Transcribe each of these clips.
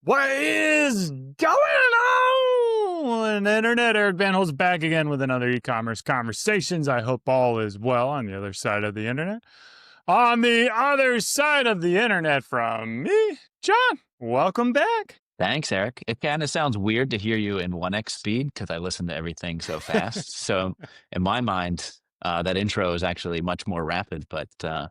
What is going on, Internet? Eric Van Holt's back again with another e-commerce conversations. I hope all is well on the other side of the internet. On the other side of the internet from me, John, welcome back. Thanks, Eric. It kind of sounds weird to hear you in 1x speed because I listen to everything so fast. So in my mind, that intro is actually much more rapid, but no,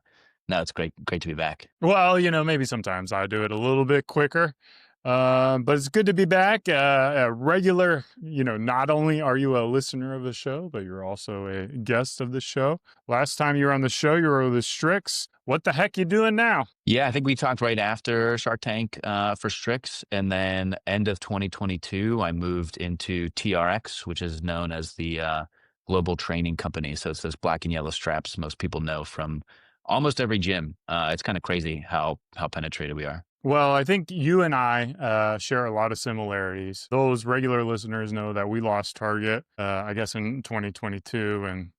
it's great to be back. Well, maybe sometimes I do it a little bit quicker. But it's good to be back. A regular, not only are you a listener of the show, but you're also a guest of the show. Last time you were on the show, you were with Stryx. What the heck you doing now? Yeah, I think we talked right after Shark Tank for Stryx. And then end of 2022, I moved into TRX, which is known as the global training company. So it's those black and yellow straps most people know from almost every gym. It's kind of crazy how penetrated we are. Well, I think you and I share a lot of similarities. Those regular listeners know that we lost Target, I guess, in 2022 and,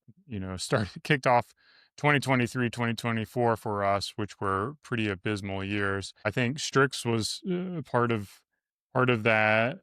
kicked off 2023, 2024 for us, which were pretty abysmal years. I think Stryx was part of that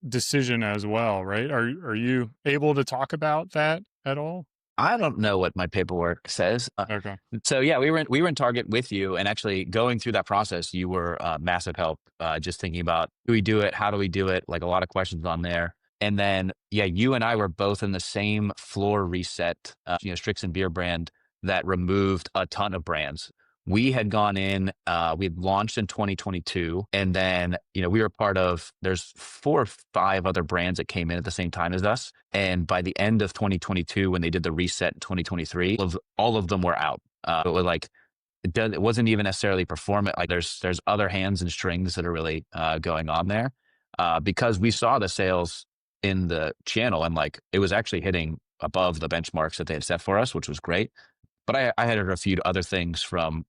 decision as well, right? Are you able to talk about that at all? I don't know what my paperwork says. Okay. So yeah, we were in Target with you, and actually going through that process, you were massive help. Just thinking about, do we do it? How do we do it? Like a lot of questions on there. And then yeah, you and I were both in the same floor reset, Strix and Beer brand that removed a ton of brands. We had gone in, we had launched in 2022, and then we were part of. There's 4 or 5 other brands that came in at the same time as us, and by the end of 2022, when they did the reset in 2023, all of them were out. It was like it wasn't even necessarily performant. Like there's other hands and strings that are really going on there because we saw the sales in the channel, and like it was actually hitting above the benchmarks that they had set for us, which was great. But I had a few other things from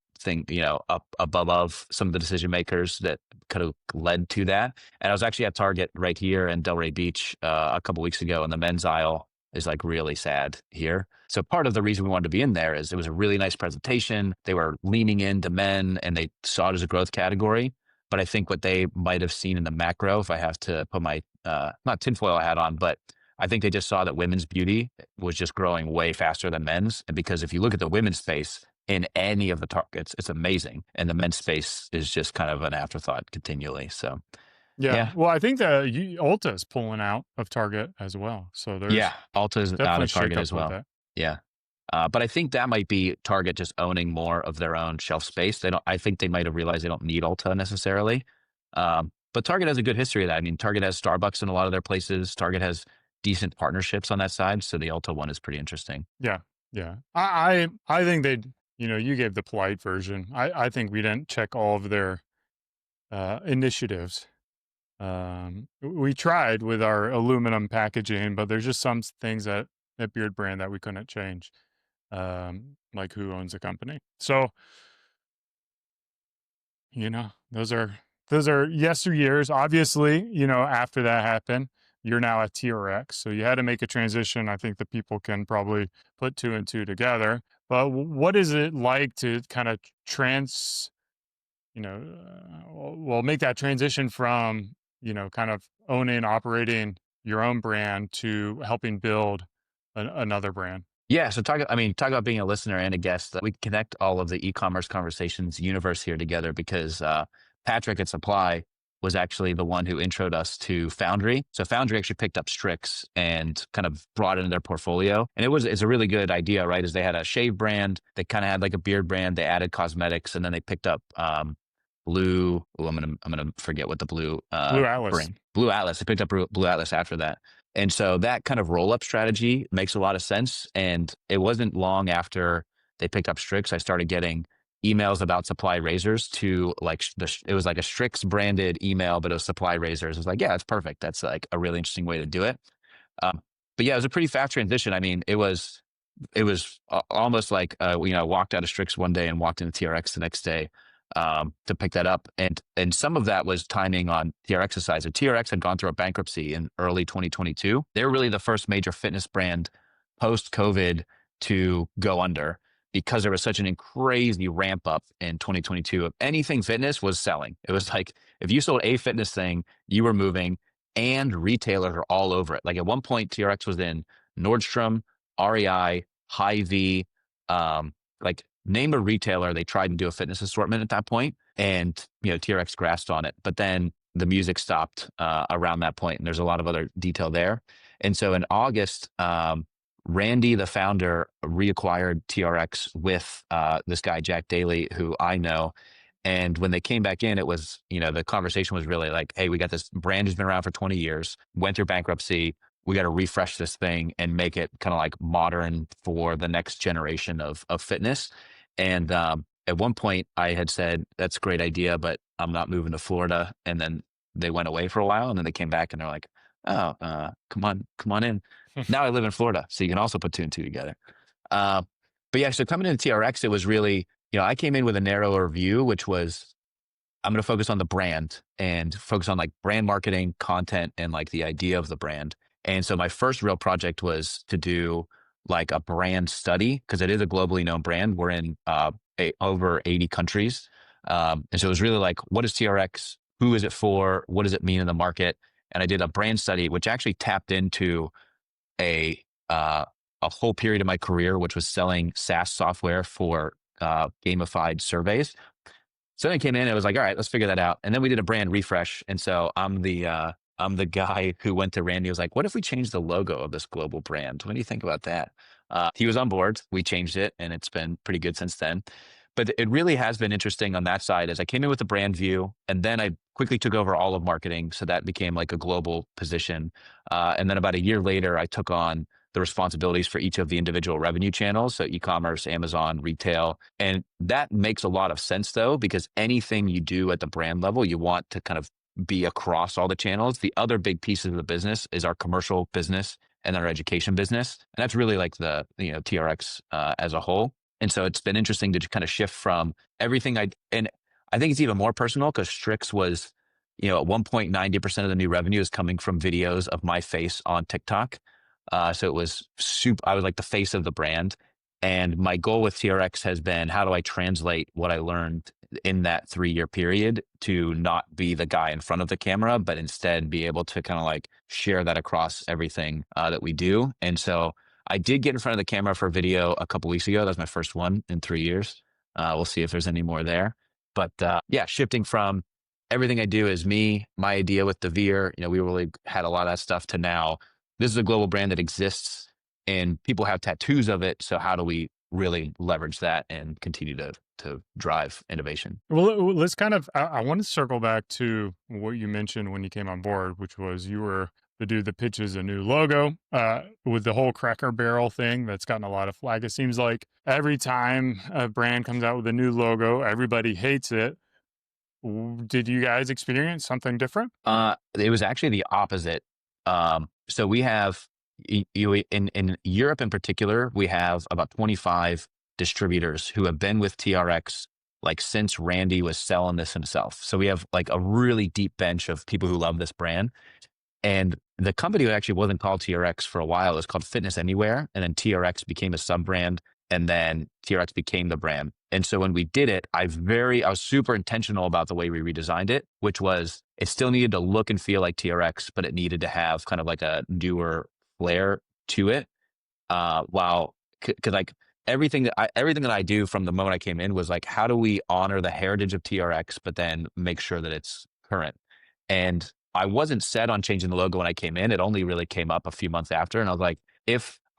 up above some of the decision makers that could have led to that. And I was actually at Target right here in Delray Beach a couple weeks ago, and the men's aisle is like really sad here. So part of the reason we wanted to be in there is it was a really nice presentation. They were leaning into men and they saw it as a growth category. But I think what they might have seen in the macro, if I have to put my not tinfoil hat on, but I think they just saw that women's beauty was just growing way faster than men's. And because if you look at the women's space in any of the targets, it's amazing. And the men's space is just kind of an afterthought continually. So, Yeah. Well, I think that Ulta is pulling out of Target as well. So there's Ulta is out of Target as well. That. Yeah. But I think that might be Target just owning more of their own shelf space. I think they might have realized they don't need Ulta necessarily. But Target has a good history of that. I mean, Target has Starbucks in a lot of their places. Target has decent partnerships on that side. So the Ulta one is pretty interesting. Yeah. Yeah. I think you gave the polite version. I think we didn't check all of their initiatives. We tried with our aluminum packaging, but there's just some things at Beard brand that we couldn't change. Like who owns the company. So, those are yesteryears. Obviously, after that happened, you're now at TRX. So you had to make a transition. I think the people can probably put 2 and 2 together. But what is it like to kind of make that transition from, kind of owning, operating your own brand to helping build another brand? Yeah. So talk about being a listener and a guest. We connect all of the e-commerce conversations universe here together because Patrick at Supply was actually the one who introed us to Foundry. So Foundry actually picked up Stryx and kind of brought it into their portfolio. And it's a really good idea, right? Is they had a shave brand, they kind of had like a beard brand, they added cosmetics, and then they picked up Blue. Oh, I'm gonna forget what the Blue Atlas brand. Blue Atlas. They picked up Blue Atlas after that. And so that kind of roll-up strategy makes a lot of sense. And it wasn't long after they picked up Stryx, I started getting emails about Supply razors to like it was like a Stryx branded email, but it was Supply razors. It was like, yeah, that's perfect. That's like a really interesting way to do it. But yeah, it was a pretty fast transition. I mean, it was almost like walked out of Stryx one day and walked into TRX the next day to pick that up. And some of that was timing on TRX's side. So TRX had gone through a bankruptcy in early 2022. They were really the first major fitness brand post-COVID to go under. because there was such an crazy ramp up in 2022 of anything fitness was selling. It was like if you sold a fitness thing, you were moving, and retailers are all over it. Like at one point, TRX was in Nordstrom, REI, Hy-Vee, like name a retailer. They tried to do a fitness assortment at that point, and TRX grasped on it. But then the music stopped around that point, and there's a lot of other detail there. And so in August, Randy, the founder, reacquired TRX with this guy, Jack Daly, who I know. And when they came back in, it was, the conversation was really like, hey, we got this brand who's been around for 20 years, went through bankruptcy. We got to refresh this thing and make it kind of like modern for the next generation of fitness. And at one point, I had said, that's a great idea, but I'm not moving to Florida. And then they went away for a while, and then they came back and they're like, oh, come on in. Now I live in Florida, so you can also put two and two together. Uh, but yeah, so coming into TRX, it was really, I came in with a narrower view, which was I'm going to focus on the brand and focus on like brand marketing, content, and like the idea of the brand. And so my first real project was to do like a brand study because it is a globally known brand. We're in over 80 countries. And so it was really like, what is TRX? Who is it for? What does it mean in the market? And I did a brand study, which actually tapped into a uh, a whole period of my career, which was selling SaaS software for gamified surveys. So then I came in and it was like, all right, let's figure that out. And then we did a brand refresh. And so I'm the guy who went to Randy, was like, what if we change the logo of this global brand? What do you think about that? He was on board. We changed it, and it's been pretty good since then. But it really has been interesting on that side as I came in with the brand view, and then I quickly took over all of marketing. So that became like a global position. And then about a year later, I took on the responsibilities for each of the individual revenue channels. So e-commerce, Amazon, retail. And that makes a lot of sense though, because anything you do at the brand level, you want to kind of be across all the channels. The other big pieces of the business is our commercial business and our education business. And that's really like the, TRX as a whole. And so it's been interesting to kind of shift from everything and I think it's even more personal because Stryx was, at one point, 90% of the new revenue is coming from videos of my face on TikTok. So it was I was like the face of the brand. And my goal with TRX has been, how do I translate what I learned in that 3-year period to not be the guy in front of the camera, but instead be able to kind of like share that across everything that we do. And so I did get in front of the camera for a video a couple weeks ago. That was my first one in 3 years. We'll see if there's any more there. But yeah, shifting from everything I do is me, my idea with Devere, we really had a lot of that stuff, to now this is a global brand that exists and people have tattoos of it. So how do we really leverage that and continue to drive innovation? Well, let's kind of, I want to circle back to what you mentioned when you came on board, which was you were the dude that pitches a new logo with the whole Cracker Barrel thing that's gotten a lot of flag. It seems like every time a brand comes out with a new logo, everybody hates it. Did you guys experience something different? It was actually the opposite. So we have in Europe in particular, we have about 25 distributors who have been with TRX like since Randy was selling this himself. So we have like a really deep bench of people who love this brand. And the company actually wasn't called TRX for a while. It was called Fitness Anywhere. And then TRX became a sub brand. And then TRX became the brand. And so when we did it, I was super intentional about the way we redesigned it, which was it still needed to look and feel like TRX, but it needed to have kind of like a newer flair to it. Cause like everything that I do from the moment I came in was like, how do we honor the heritage of TRX, but then make sure that it's current? And I wasn't set on changing the logo when I came in. It only really came up a few months after. And I was like,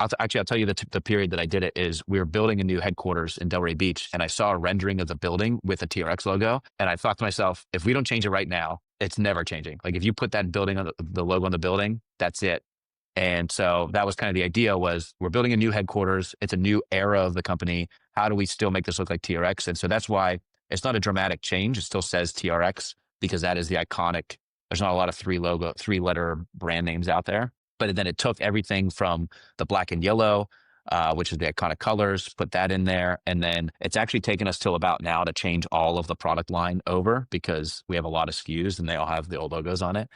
I'll tell you the period that I did it is we were building a new headquarters in Delray Beach, and I saw a rendering of the building with a TRX logo. And I thought to myself, if we don't change it right now, it's never changing. Like if you put that building on the logo on the building, that's it. And so that was kind of the idea, was we're building a new headquarters. It's a new era of the company. How do we still make this look like TRX? And so that's why it's not a dramatic change. It still says TRX because that is the iconic. There's not a lot of 3-letter brand names out there. But then it took everything from the black and yellow, which is the iconic colors, put that in there. And then it's actually taken us till about now to change all of the product line over because we have a lot of SKUs and they all have the old logos on it.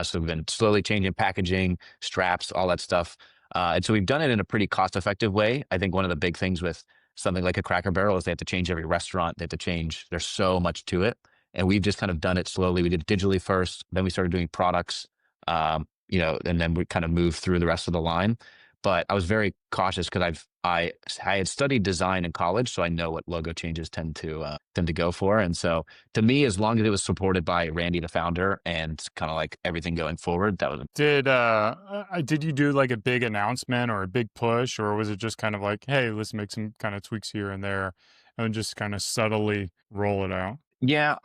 So we've been slowly changing packaging, straps, all that stuff. And so we've done it in a pretty cost-effective way. I think one of the big things with something like a Cracker Barrel is they have to change every restaurant. They have to change. There's so much to it, and we've just kind of done it slowly. We did it digitally first, then we started doing products, and then we kind of moved through the rest of the line. But I was very cautious because I had studied design in college, so I know what logo changes tend to go for. And so to me, as long as it was supported by Randy, the founder, and kind of like everything going forward, that was Did you do like a big announcement or a big push, or was it just kind of like, hey, let's make some kind of tweaks here and there, and just kind of subtly roll it out? yeah,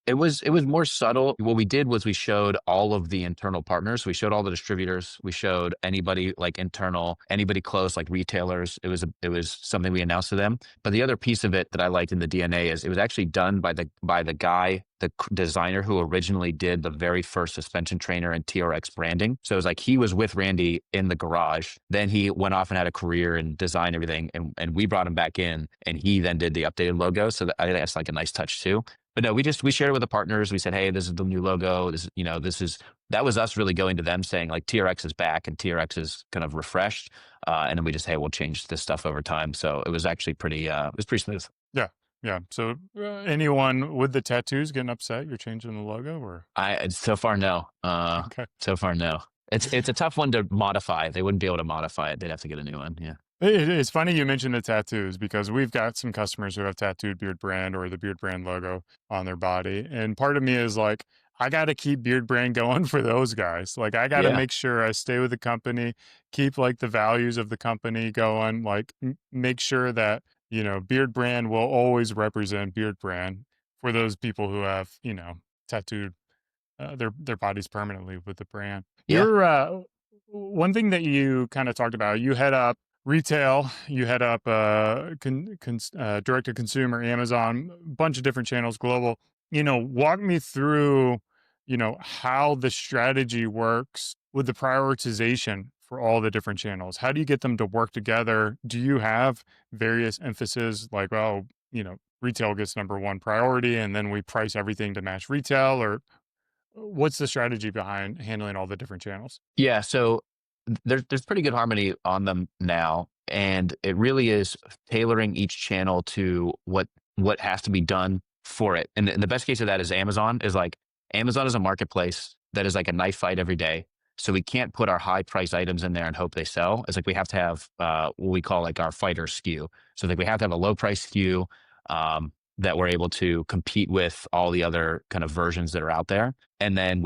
it was more subtle. What we did was we showed all of the internal partners. We showed all the distributors. We showed anybody like internal, anybody close, like retailers. It was something we announced to them. But the other piece of it that I liked in the DNA is it was actually done by the guy, designer who originally did the very first suspension trainer and TRX branding. So it was like he was with Randy in the garage. Then he went off and had a career and designed everything, and we brought him back in, and he then did the updated logo. So I think that's like a nice touch too. But no, we shared it with the partners. We said, hey, this is the new logo. That was us really going to them saying like TRX is back and TRX is kind of refreshed. And then we just, hey, we'll change this stuff over time. So it was actually it was pretty smooth. Yeah, yeah. So anyone with the tattoos getting upset you're changing the logo, or So far, no. okay? So far, no. It's a tough one to modify. They wouldn't be able to modify it. They'd have to get a new one. Yeah. It's funny you mentioned the tattoos because we've got some customers who have tattooed Beard Brand or the Beard Brand logo on their body. And part of me is like, I got to keep Beard Brand going for those guys. Like, I got to Yeah. make sure I stay with the company, keep like the values of the company going, like, make sure that, Beard Brand will always represent Beard Brand for those people who have, tattooed their bodies permanently with the brand. Yeah. You're one thing that you kind of talked about. You head up retail, you head up direct to consumer, Amazon, a bunch of different channels, global. Walk me through, how the strategy works with the prioritization for all the different channels. How do you get them to work together? Do you have various emphasis like, oh, retail gets number one priority and then we price everything to match retail, or what's the strategy behind handling all the different channels? Yeah. So there's pretty good harmony on them now, and it really is tailoring each channel to what has to be done for it. And the best case of that is Amazon is a marketplace that is like a knife fight every day. So we can't put our high price items in there and hope they sell. It's like we have to have what we call like our fighter SKU. So like we have to have a low price SKU that we're able to compete with all the other kind of versions that are out there. And then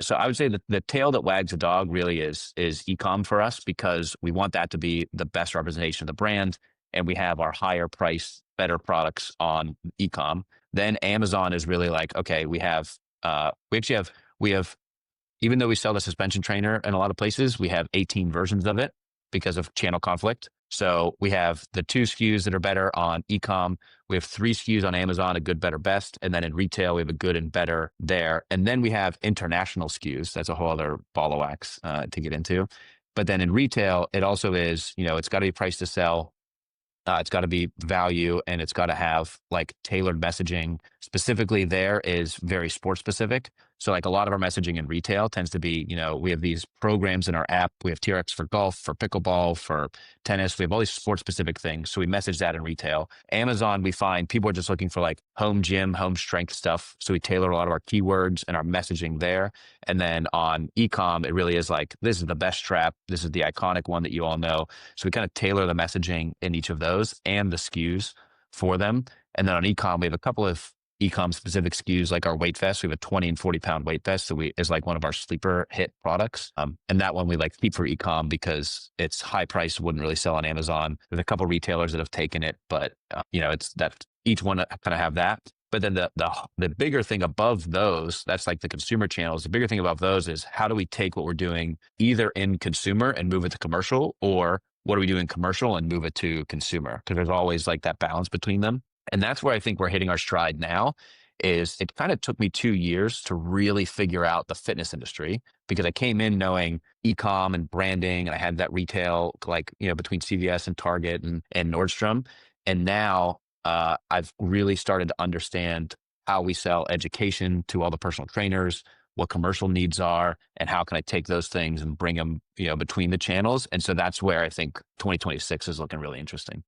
so I would say that the tail that wags the dog really is ecom for us, because we want that to be the best representation of the brand, and we have our higher price, better products on ecom. Then Amazon is really like, okay, we have even though we sell the suspension trainer in a lot of places, we have 18 versions of it because of channel conflict. So we have the 2 SKUs that are better on ecom. We have 3 SKUs on Amazon, a good, better, best. And then in retail, we have a good and better there. And then we have international SKUs. That's a whole other ball of wax to get into. But then in retail, it also is, it's got to be priced to sell. It's got to be value, and it's got to have like tailored messaging. Specifically, there is very sports specific. So like a lot of our messaging in retail tends to be, we have these programs in our app. We have TRX for golf, for pickleball, for tennis. We have all these sports specific things. So we message that in retail. Amazon, we find people are just looking for like home gym, home strength stuff. So we tailor a lot of our keywords and our messaging there. And then on ecom, it really is like, this is the best strap. This is the iconic one that you all know. So we kind of tailor the messaging in each of those and the SKUs for them. And then on ecom, we have a couple of ecom specific SKUs, like our weight vest. We have a 20 and 40 pound weight vest. So is like one of our sleeper hit products. And that one we like keep for ecom because it's high price, wouldn't really sell on Amazon. There's a couple retailers that have taken it, but it's that each one kind of have that. But then the bigger thing above those, that's like the consumer channels. The bigger thing above those is how do we take what we're doing either in consumer and move it to commercial, or what do we do in commercial and move it to consumer? Because there's always like that balance between them. And that's where I think we're hitting our stride now. Is it kind of took me 2 years to really figure out the fitness industry, because I came in knowing ecom and branding, and I had that retail like between CVS and Target and Nordstrom. And now I've really started to understand how we sell education to all the personal trainers, what commercial needs are, and how can I take those things and bring them, between the channels. And so that's where I think 2026 is looking really interesting.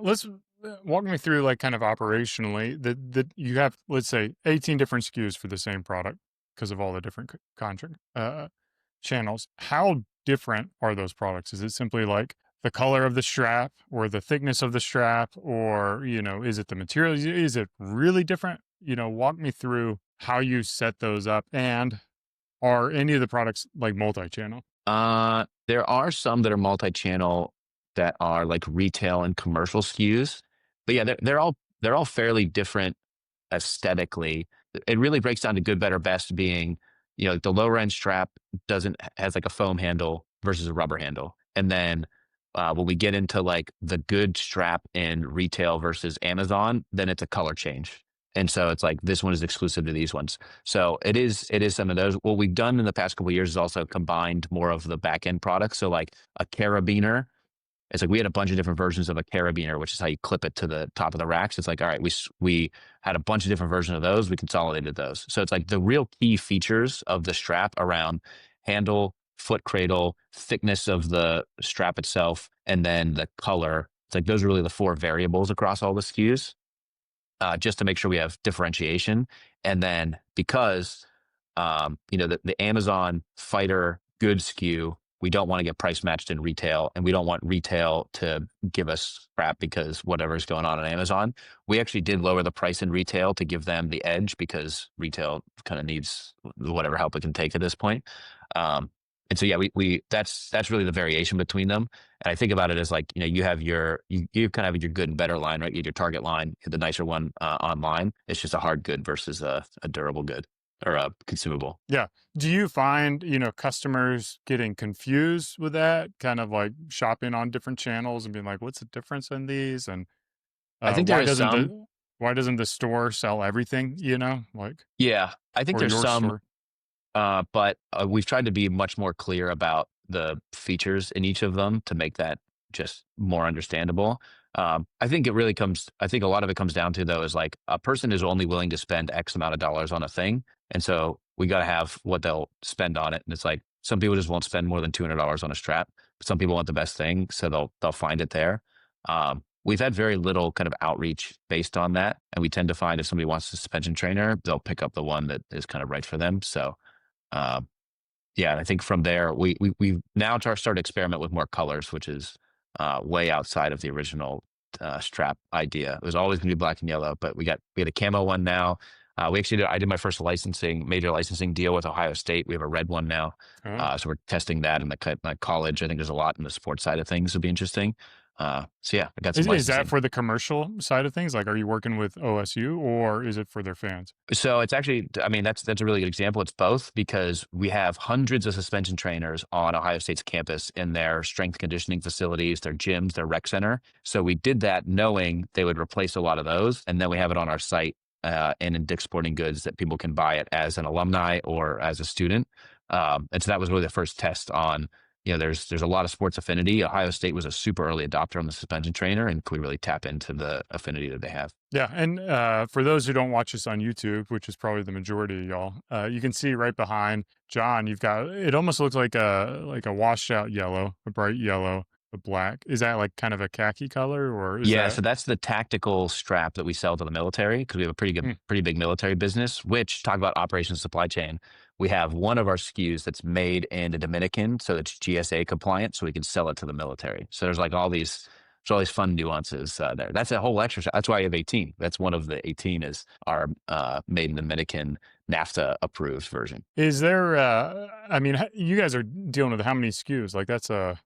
Let's walk me through like kind of operationally that you have, let's say, 18 different SKUs for the same product because of all the different contract channels. How different are those products? Is it simply like the color of the strap or the thickness of the strap, or, is it the material? Is it really different? Walk me through how you set those up, and are any of the products like multi-channel? There are some that are multi-channel that are like retail and commercial SKUs, but yeah, they're all fairly different aesthetically. It really breaks down to good, better, best being, like the lower end strap doesn't has like a foam handle versus a rubber handle, and then when we get into like the good strap in retail versus Amazon, then it's a color change. And so it's like this one is exclusive to these ones. So it is some of those. What we've done in the past couple of years is also combined more of the back end products. So like a carabiner, it's like we had a bunch of different versions of a carabiner, which is how you clip it to the top of the racks. It's like, all right, we had a bunch of different versions of those. We consolidated those. So it's like the real key features of the strap around handle, foot cradle, thickness of the strap itself, and then the color. It's like those are really the four variables across all the SKUs, just to make sure we have differentiation. And then because the Amazon Fighter good SKU, we don't want to get price matched in retail, and we don't want retail to give us crap because whatever's going on Amazon. We actually did lower the price in retail to give them the edge because retail kind of needs whatever help it can take at this point. And so yeah, we that's really the variation between them. And I think about it as like, you kind of have your good and better line, right? You have your target line, the nicer one online. It's just a hard good versus a durable good or a consumable. Yeah. Do you find, customers getting confused with that, kind of like shopping on different channels and being like, what's the difference in these? And I think there why is doesn't some, the store sell everything, like, yeah, I think or there's your some, store? but we've tried to be much more clear about the features in each of them to make that just more understandable. I think a lot of it comes down to though is like a person is only willing to spend X amount of dollars on a thing, and so we got to have what they'll spend on it. And it's like some people just won't spend more than $200 on a strap. But some people want the best thing, so they'll find it there. We've had very little kind of outreach based on that, and we tend to find if somebody wants a suspension trainer, they'll pick up the one that is kind of right for them. So um, yeah, and I think from there we've now started to experiment with more colors, which is way outside of the original strap idea. It was always going to be black and yellow, but we had a camo one now. I did my first major licensing deal with Ohio State. We have a red one now, Oh. so we're testing that in the college. I think there's a lot in the sports side of things. Will be interesting. So yeah, I got some Is that licensing. for the commercial side of things? Like, are you working with OSU, or is it for their fans? So it's actually, I mean, that's a really good example. It's both because we have hundreds of suspension trainers on Ohio State's campus in their strength conditioning facilities, their gyms, their rec center. So we did that knowing they would replace a lot of those, and then we have it on our site and in Dick's Sporting Goods that people can buy it as an alumni or as a student. And so that was really the first test on. There's a lot of sports affinity. Ohio State was a super early adopter on the suspension trainer, and can we really tap into the affinity that they have? Yeah, and for those who don't watch this on YouTube, which is probably the majority of y'all, you can see right behind John, you've got, it almost looks like a washed out yellow, a bright yellow, a black. Is that like kind of a khaki color, or is Yeah, that? so that's the tactical strap that we sell to the military because we have a Hmm. pretty big military business. Which talk about operations supply chain. We have one of our SKUs that's made in the Dominican, so it's GSA compliant, so we can sell it to the military. So there's all these fun nuances there. That's a whole extra. That's why I have 18. That's one of the 18 is our made in Dominican NAFTA approved version. Is there? I mean, you guys are dealing with how many SKUs? Like, that's a.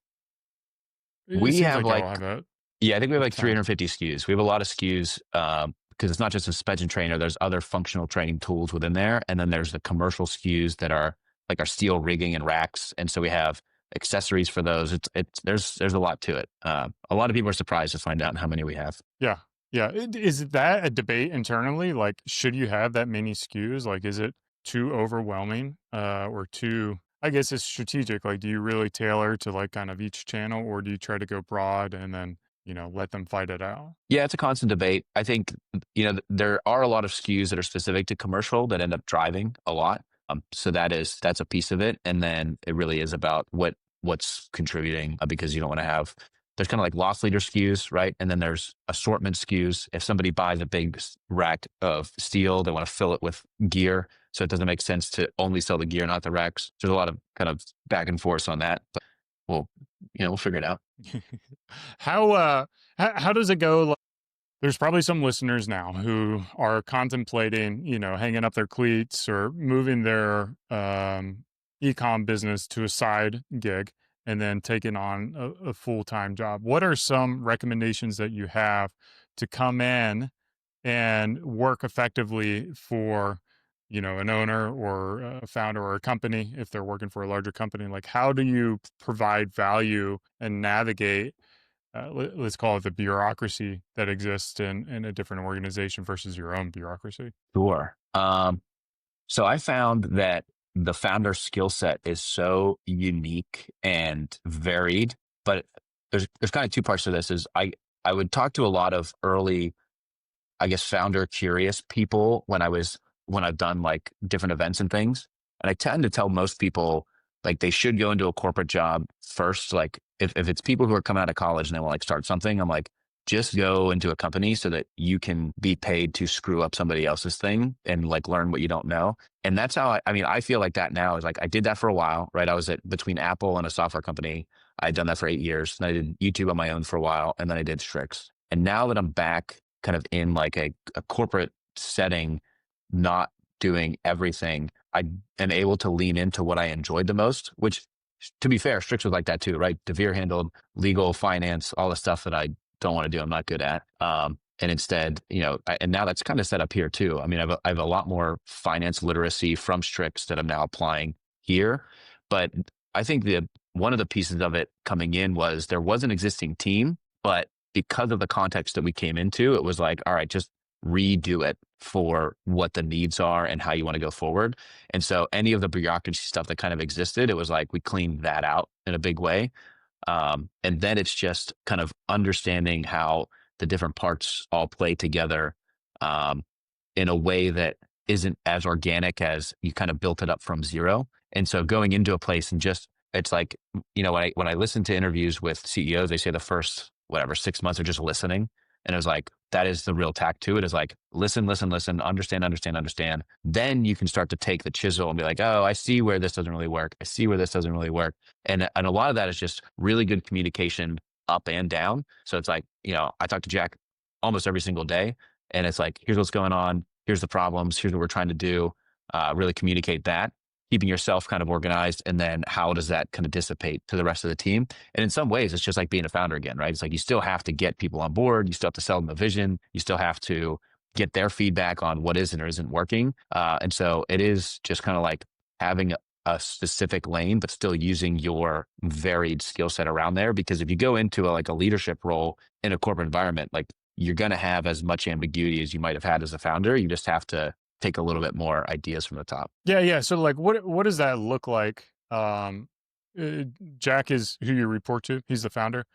It We seems have like y'all like have Yeah, I think we have a like ton. 350 SKUs. We have a lot of SKUs because it's not just a suspension trainer. There's other functional training tools within there, and then there's the commercial SKUs that are like our steel rigging and racks. And so we have accessories for those. There's a lot to it. A lot of people are surprised to find out how many we have. Yeah, yeah. Is that a debate internally? Like, should you have that many SKUs? Like, is it too overwhelming, or too? I guess it's strategic. Like, do you really tailor to like kind of each channel, or do you try to go broad and then let them fight it out? Yeah, it's a constant debate. I think there are a lot of SKUs that are specific to commercial that end up driving a lot. So that's a piece of it, and then it really is about what's contributing, because you don't want to have, there's kind of like loss leader SKUs, right? And then there's assortment SKUs. If somebody buys a big rack of steel, they want to fill it with gear, so it doesn't make sense to only sell the gear, not the racks. There's a lot of kind of back and forth on that, but we'll we'll figure it out. how how does it go? There's probably some listeners now who are contemplating, hanging up their cleats or moving their e-com business to a side gig and then taking on a full-time job. What are some recommendations that you have to come in and work effectively for, an owner or a founder or a company if they're working for a larger company? Like, how do you provide value and navigate let's call it the bureaucracy that exists in a different organization versus your own bureaucracy? Sure. So I found that the founder skill set is so unique and varied, but there's kind of two parts to this. Is I would talk to a lot of early, I guess, founder curious people when I've done like different events and things. And I tend to tell most people like they should go into a corporate job first. Like if it's people who are coming out of college and they want to like start something, I'm like, just go into a company so that you can be paid to screw up somebody else's thing and like learn what you don't know. And that's how I mean, I feel like that now is like I did that for a while, right? I was at between Apple and a software company. I had done that for 8 years. And I did YouTube on my own for a while. And then I did Strix. And now that I'm back kind of in like a corporate setting, not doing everything, I am able to lean into what I enjoyed the most, which to be fair, Strix was like that too, right? Devere handled legal, finance, all the stuff that I don't want to do, I'm not good at. And instead, and now that's kind of set up here too. I mean, I have a lot more finance literacy from Strix that I'm now applying here. But I think one of the pieces of it coming in was there was an existing team, but because of the context that we came into, it was like, all right, just redo it for what the needs are and how you want to go forward. And so any of the bureaucracy stuff that kind of existed, it was like we cleaned that out in a big way. And then it's just kind of understanding how the different parts all play together in a way that isn't as organic as you kind of built it up from zero. And so going into a place and just, it's like, when I listen to interviews with CEOs, they say the first, whatever, 6 months are just listening. And it was like, that is the real tack to it, is like, listen, listen, listen, understand, understand, understand. Then you can start to take the chisel and be like, oh, I see where this doesn't really work. I see where this doesn't really work. And a lot of that is just really good communication up and down. So it's like, I talk to Jack almost every single day, and it's like, here's what's going on. Here's the problems. Here's what we're trying to do. Really communicate that, keeping yourself kind of organized. And then how does that kind of dissipate to the rest of the team? And in some ways, it's just like being a founder again, right? It's like you still have to get people on board. You still have to sell them a vision. You still have to get their feedback on what is and isn't working. And so it is just kind of like having a specific lane, but still using your varied skill set around there. Because if you go into like a leadership role in a corporate environment, like you're going to have as much ambiguity as you might have had as a founder. You just have to take a little bit more ideas from the top. Yeah, yeah. So, like, what does that look like? Jack is who you report to. He's the founder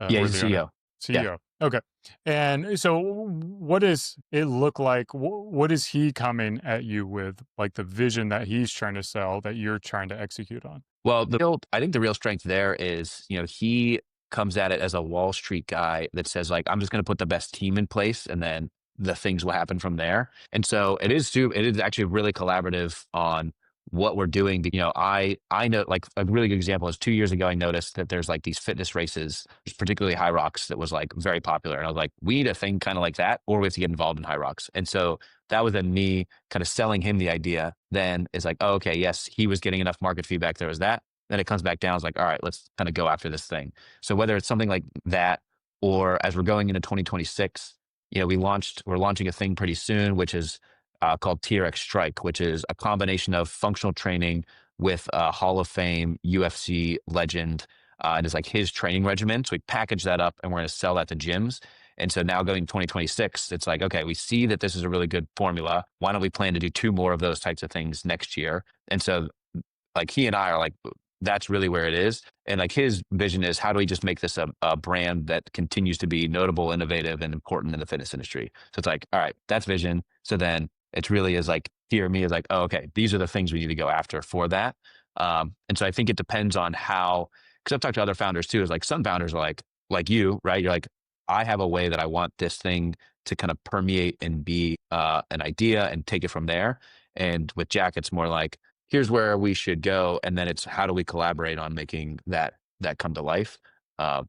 Yeah, or he's a the owner, CEO. Yeah. CEO. Okay. And so, what does it look like? What is he coming at you with? Like the vision that he's trying to sell that you're trying to execute on? Well, I think the real strength there is, he comes at it as a Wall Street guy that says like, I'm just going to put the best team in place and then the things will happen from there. And so it is actually really collaborative on what we're doing. I know like a really good example is 2 years ago, I noticed that there's like these fitness races, particularly High Rocks, that was like very popular. And I was like, we need a thing kind of like that, or we have to get involved in High Rocks. And so that was then me kind of selling him the idea. Then it's like, oh, okay, yes, he was getting enough market feedback. There was that. Then it comes back down. It's like, all right, let's kind of go after this thing. So whether it's something like that, or as we're going into 2026, we're launching a thing pretty soon, which is called TRX Strike, which is a combination of functional training with a Hall of Fame UFC legend. And it's like his training regimen. So we package that up and we're going to sell that to gyms. And so now going 2026, it's like, okay, we see that this is a really good formula. Why don't we plan to do 2 more of those types of things next year? And so like he and I are like, that's really where it is. And like his vision is, how do we just make this a brand that continues to be notable, innovative, and important in the fitness industry? So it's like, all right, that's vision. So then It's really is like hear me as like, oh, okay, these are the things we need to go after for that. And so I think it depends on how, because I've talked to other founders too, is like some founders are like you, right? You're like, I have a way that I want this thing to kind of permeate and be an idea and take it from there. And with Jack, it's more like, here's where we should go. And then it's how do we collaborate on making that come to life,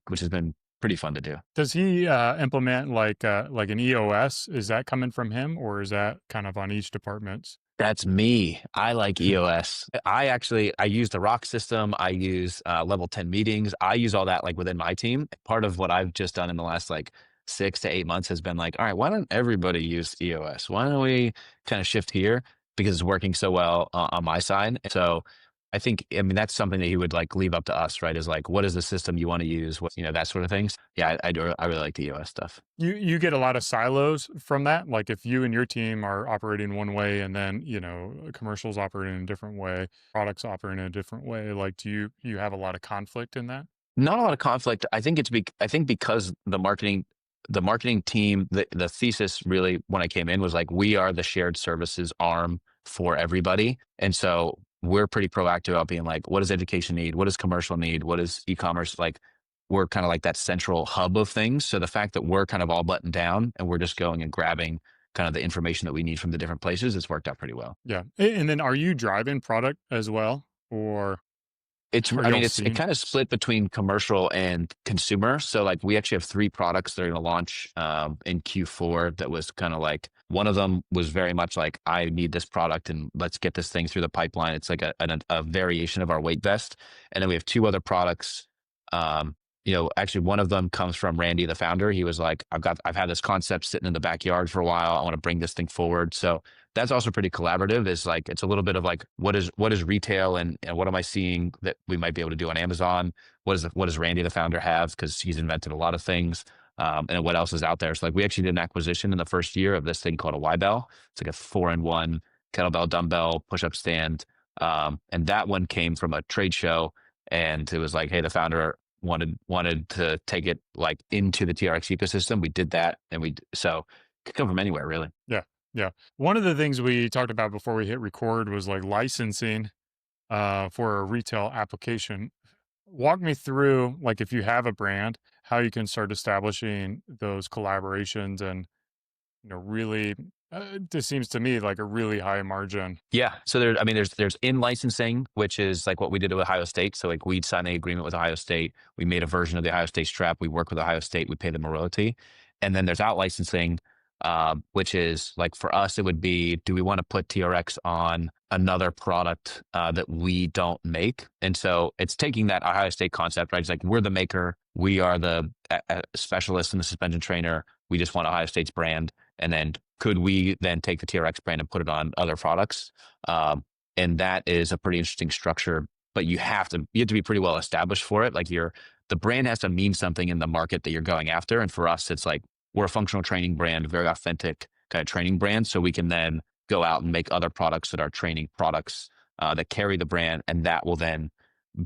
which has been pretty fun to do. Does he implement like an EOS? Is that coming from him, or is that kind of on each department's? That's me. I like EOS. I use the rock system. I use level 10 meetings. I use all that like within my team. Part of what I've just done in the last like 6 to 8 months has been like, all right, why don't everybody use EOS? Why don't we kind of shift here because it's working so well on my side. And so I think, I mean, that's something that he would like leave up to us, right? Is like, what is the system you want to use? What, that sort of things. Yeah, I really like the EOS stuff. You get a lot of silos from that. Like if you and your team are operating one way, and then commercials operating in a different way, products operating in a different way. Like, do you have a lot of conflict in that? Not a lot of conflict. I think I think because the marketing team, the thesis really when I came in was like we are the shared services arm for everybody. And so we're pretty proactive about being like, what does education need? What does commercial need? What does e-commerce like? We're kind of like that central hub of things. So the fact that we're kind of all buttoned down and we're just going and grabbing kind of the information that we need from the different places, it's worked out pretty well. Yeah. And then are you driving product as well, or are I y'all mean, it seeing? kind of split between commercial and consumer. So like we actually have three products that are going to launch in Q4. That was kind of like one of them was very much like I need this product and let's get this thing through the pipeline. It's like a variation of our weight vest, and then we have two other products. Actually one of them comes from Randy, the founder. He was like, I've had this concept sitting in the backyard for a while. I want to bring this thing forward. So that's also pretty collaborative. Is like it's a little bit of like what is retail and what am I seeing that we might be able to do on Amazon? What does Randy the founder have because he's invented a lot of things, and what else is out there? So like we actually did an acquisition in the first year of this thing called a Y-Bell. It's like a 4-in-1 kettlebell dumbbell push-up stand, and that one came from a trade show, and it was like, hey, the founder wanted to take it like into the TRX ecosystem. We did that, and so it could come from anywhere really. Yeah. Yeah. One of the things we talked about before we hit record was like licensing for a retail application. Walk me through, like, if you have a brand, how you can start establishing those collaborations and, really, this seems to me like a really high margin. Yeah. So there's in licensing, which is like what we did with Ohio State. So like we'd signed an agreement with Ohio State. We made a version of the Ohio State strap. We work with Ohio State. We pay them a royalty. And then there's out licensing, which is like for us, it would be, do we want to put TRX on another product that we don't make? And so it's taking that Ohio State concept, right? It's like we're the maker. We are the specialist and the suspension trainer. We just want Ohio State's brand. And then could we then take the TRX brand and put it on other products? And that is a pretty interesting structure, but you have to be pretty well established for it. Like the brand has to mean something in the market that you're going after. And for us, it's like we're a functional training brand, very authentic kind of training brand. So we can then go out and make other products that are training products that carry the brand, and that will then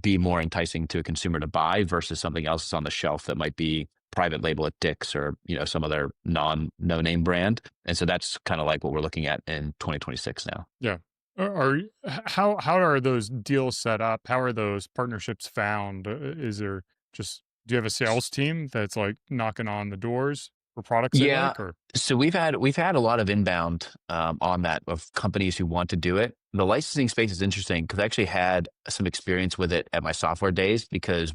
be more enticing to a consumer to buy versus something else that's on the shelf that might be private label at Dick's or some other no name brand. And so that's kind of like what we're looking at in 2026 now. Yeah. How are those deals set up? How are those partnerships found? Is there just do you have a sales team that's like knocking on the doors for products they Yeah. like, or So we've had a lot of inbound on that of companies who want to do it. The licensing space is interesting because I actually had some experience with it at my software days because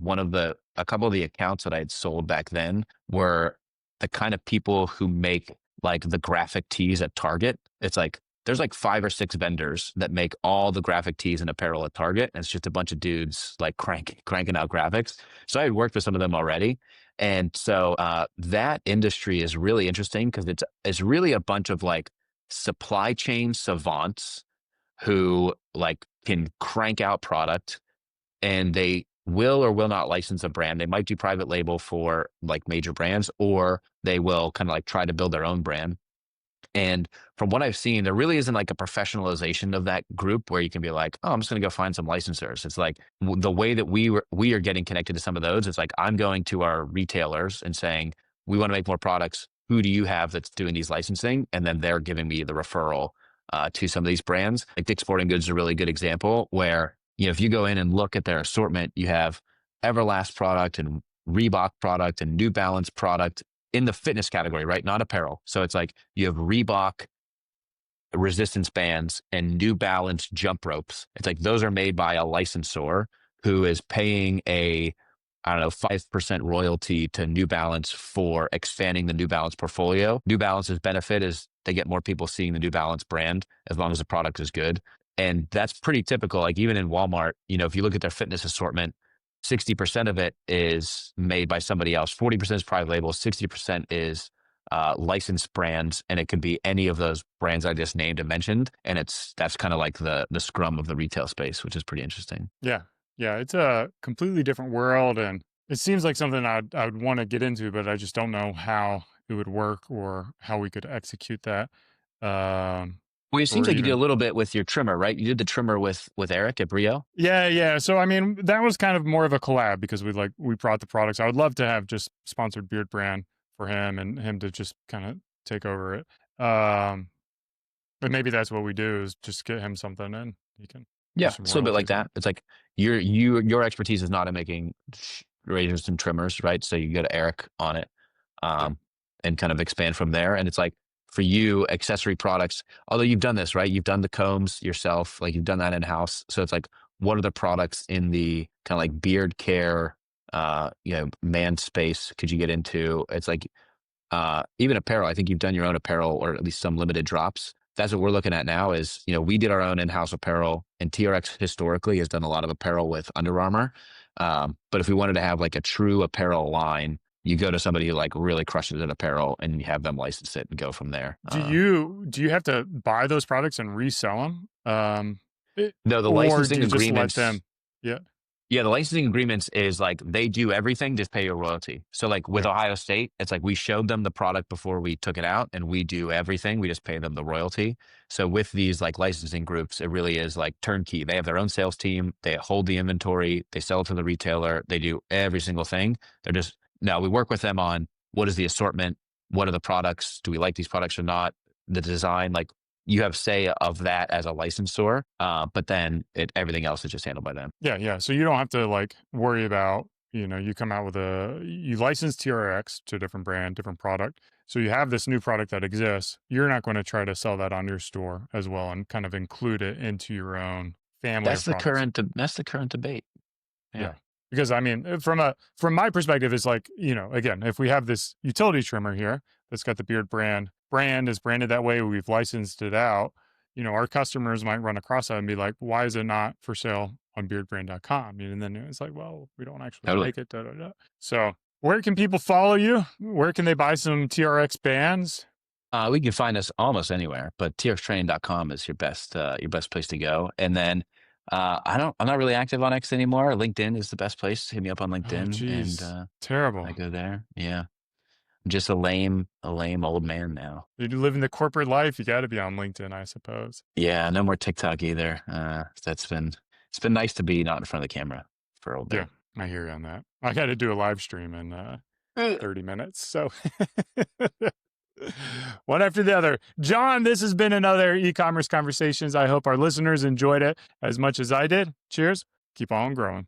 a couple of the accounts that I had sold back then were the kind of people who make like the graphic tees at Target. It's like there's like 5 or 6 vendors that make all the graphic tees and apparel at Target, and it's just a bunch of dudes like cranking out graphics. So I had worked with some of them already, and so that industry is really interesting because it's really a bunch of like supply chain savants who like can crank out product, and they will or will not license a brand. They might do private label for like major brands, or they will kind of like try to build their own brand. And from what I've seen, there really isn't like a professionalization of that group where you can be like, oh, I'm just going to go find some licensors. It's like the way that we are getting connected to some of those. It's like I'm going to our retailers and saying, we want to make more products. Who do you have that's doing these licensing? And then they're giving me the referral to some of these brands. Like Dick's Sporting Goods is a really good example where, if you go in and look at their assortment, you have Everlast product and Reebok product and New Balance product in the fitness category, right? Not apparel. So it's like you have Reebok resistance bands and New Balance jump ropes. It's like those are made by a licensor who is paying a, I don't know, 5% royalty to New Balance for expanding the New Balance portfolio. New Balance's benefit is they get more people seeing the New Balance brand as long as the product is good. And that's pretty typical. Like even in Walmart, if you look at their fitness assortment, 60% of it is made by somebody else. 40% is private label. 60% is licensed brands, and it could be any of those brands I just named and mentioned. And that's kind of like the scrum of the retail space, which is pretty interesting. Yeah. Yeah. It's a completely different world. And it seems like something I would want to get into, but I just don't know how it would work or how we could execute that. Um, Well, it seems or like you did a even, little bit with your trimmer, right? You did the trimmer with Eric at Brio. yeah. Yeah. So, I mean, that was kind of more of a collab because we brought the products. I would love to have just sponsored beard brand for him and him to just kind of take over it. But maybe that's what we do is just get him something and he can do Yeah, some it's a little bit like royalties on that. it. It's like your expertise is not in making razors and trimmers, right? So you go to Eric on it, Yeah. um, and kind of expand from there. And it's like for you, accessory products. Although you've done this, right? You've done the combs yourself, like you've done that in house. So it's like, what are the products in the kind of like beard care, man space? Could you get into? It's like even apparel. I think you've done your own apparel or at least some limited drops. That's what we're looking at now is, we did our own in-house apparel, and TRX historically has done a lot of apparel with Under Armour. But if we wanted to have like a true apparel line, you go to somebody who like really crushes at apparel and you have them license it and go from there. Do you have to buy those products and resell them? No, the Or do licensing you just let agreements. them? Yeah. Yeah, the licensing agreements is like they do everything, just pay your royalty. So like with Yeah. Ohio State, it's like we showed them the product before we took it out and we do everything. We just pay them the royalty. So with these like licensing groups, it really is like turnkey. They have their own sales team, they hold the inventory, they sell it to the retailer, they do every single thing. They're just now we work with them on what is the assortment, what are the products, do we like these products or not, the design, like you have say of that as a licensor, but then everything else is just handled by them. Yeah. Yeah. So you don't have to like worry about, you come out with you license TRX to a different brand, different product. So you have this new product that exists. You're not going to try to sell that on your store as well and kind of include it into your own family of products. That's the current debate. Yeah. Yeah. Because I mean, from my perspective, it's like, again, if we have this utility trimmer here that's got the beard brand is branded that way, we've licensed it out, our customers might run across that and be like, why is it not for sale on beardbrand.com? And then it's like, well, we don't actually Totally. make it. Da, da, da. So where can people follow you? Where can they buy some TRX bands? We can find us almost anywhere, but trxtraining.com is your best place to go. And then I'm not really active on X anymore. LinkedIn is the best place. Hit me up on Oh, LinkedIn and geez. Terrible. I go there. Yeah. I'm just a lame old man now. You live in the corporate life. You got to be on LinkedIn, I suppose. Yeah, no more TikTok either. It's been nice to be not in front of the camera for a little Yeah, bit. I hear you on that. I got to do a live stream in 30 minutes. So one after the other. John, this has been another e-commerce conversations. I hope our listeners enjoyed it as much as I did. Cheers. Keep on growing.